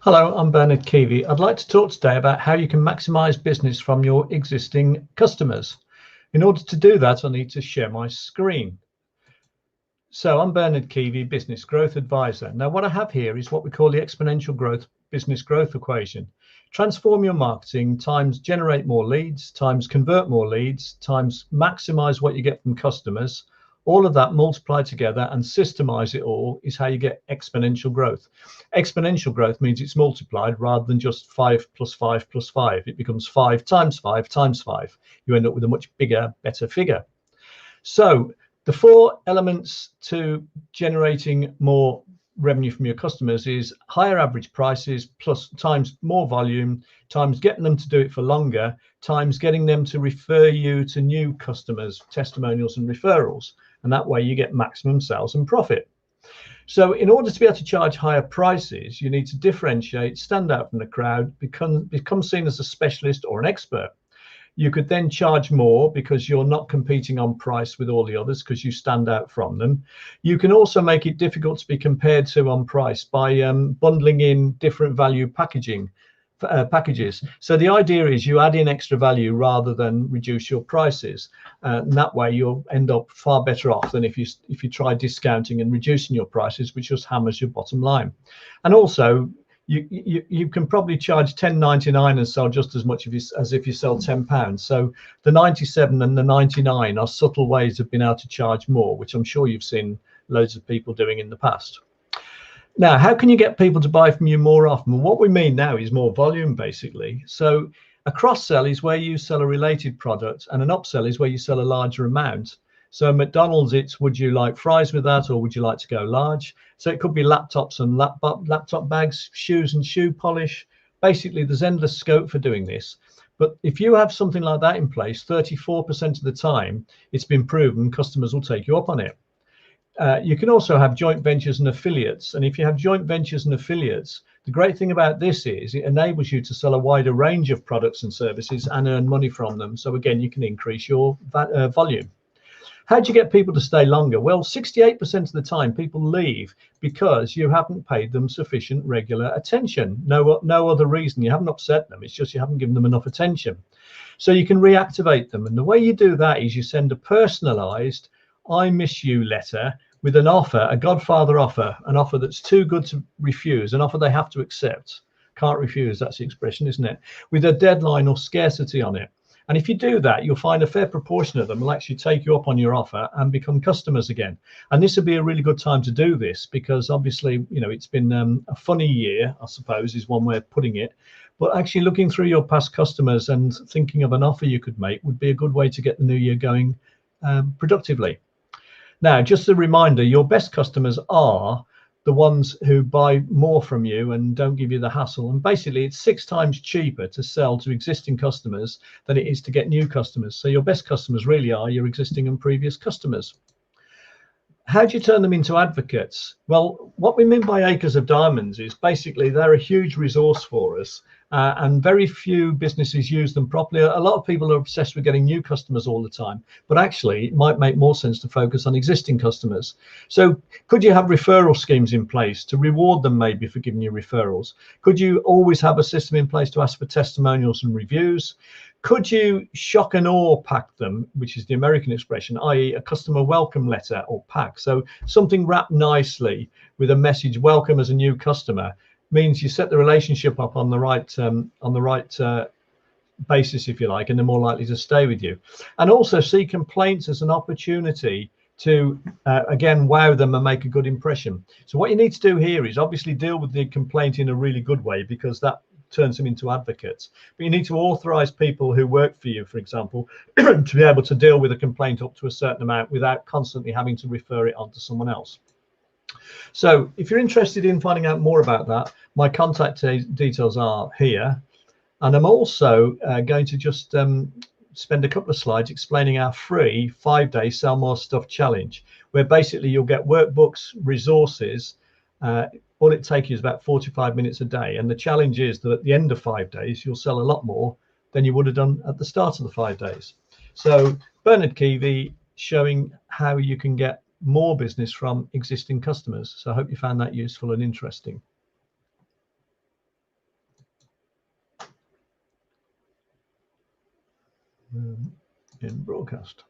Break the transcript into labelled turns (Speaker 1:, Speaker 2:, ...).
Speaker 1: Hello, I'm Bernard Keevy. I'd like to talk today about how you can maximize business from your existing customers. In order to do that, I need to share my screen. So I'm Bernard Keevy, Business Growth Advisor. Now, what I have here is what we call the exponential growth business growth equation. Transform your marketing times generate more leads, times convert more leads, times maximize what you get from customers. All of that multiplied together and systemize it all is how you get exponential growth. Exponential growth means it's multiplied rather than just 5 plus 5 plus 5. It becomes 5 times 5 times 5. You end up with a much bigger, better figure. So the 4 elements to generating more revenue from your customers is higher average prices plus times more volume times getting them to do it for longer times getting them to refer you to new customers, testimonials and referrals, and that way you get maximum sales and profit. So in order to be able to charge higher prices, you need to differentiate, stand out from the crowd, become seen as a specialist or an expert. You could then charge more because you're not competing on price with all the others because you stand out from them. You can also make it difficult to be compared to on price by bundling in different value packages. So the idea is you add in extra value rather than reduce your prices. And that way you'll end up far better off than if you try discounting and reducing your prices, which just hammers your bottom line. And also, you can probably charge £10.99 and sell just as much as if you sell £10. So the 97 and the 99 are subtle ways of being able to charge more, which I'm sure you've seen loads of people doing in the past. Now, how can you get people to buy from you more often? Well, what we mean now is more volume, basically. So a cross-sell is where you sell a related product, and an upsell is where you sell a larger amount. So McDonald's, it's would you like fries with that, or would you like to go large? So it could be laptops and laptop bags, shoes and shoe polish. Basically, there's endless scope for doing this. But if you have something like that in place, 34% of the time, it's been proven customers will take you up on it. You can also have joint ventures and affiliates. And if you have joint ventures and affiliates, the great thing about this is it enables you to sell a wider range of products and services and earn money from them. So again, you can increase your volume. How do you get people to stay longer? Well, 68% of the time people leave because you haven't paid them sufficient regular attention. No other reason. You haven't upset them. It's just you haven't given them enough attention. So you can reactivate them. And the way you do that is you send a personalized I miss you letter with an offer, a Godfather offer, an offer that's too good to refuse, an offer they have to accept. Can't refuse, that's the expression, isn't it? With a deadline or scarcity on it. And if you do that, you'll find a fair proportion of them will actually take you up on your offer and become customers again. And this would be a really good time to do this because obviously, you know, it's been a funny year, I suppose, is one way of putting it. But actually looking through your past customers and thinking of an offer you could make would be a good way to get the new year going productively. Now, just a reminder, your best customers are the ones who buy more from you and don't give you the hassle. And basically, it's 6 times cheaper to sell to existing customers than it is to get new customers. So your best customers really are your existing and previous customers. How do you turn them into advocates? Well, what we mean by acres of diamonds is basically they're a huge resource for us. And very few businesses use them properly. A lot of people are obsessed with getting new customers all the time, but actually it might make more sense to focus on existing customers. So could you have referral schemes in place to reward them maybe for giving you referrals? Could you always have a system in place to ask for testimonials and reviews? Could you shock and awe pack them, which is the American expression, i.e. a customer welcome letter or pack? So something wrapped nicely with a message, welcome as a new customer, means you set the relationship up on the right basis, if you like, and they're more likely to stay with you. And also see complaints as an opportunity to again wow them and make a good impression. So what you need to do here is obviously deal with the complaint in a really good way, because that turns them into advocates. But you need to authorize people who work for you, for example, to be able to deal with a complaint up to a certain amount without constantly having to refer it on to someone else. So if you're interested in finding out more about that, my contact details are here. And I'm also going to just spend a couple of slides explaining our free 5-day Sell More Stuff challenge, where basically you'll get workbooks, resources. All it takes you is about 45 minutes a day. And the challenge is that at the end of 5 days, you'll sell a lot more than you would have done at the start of the 5 days. So Bernard Keevy showing how you can get more business from existing customers. So I hope you found that useful and interesting. in broadcast.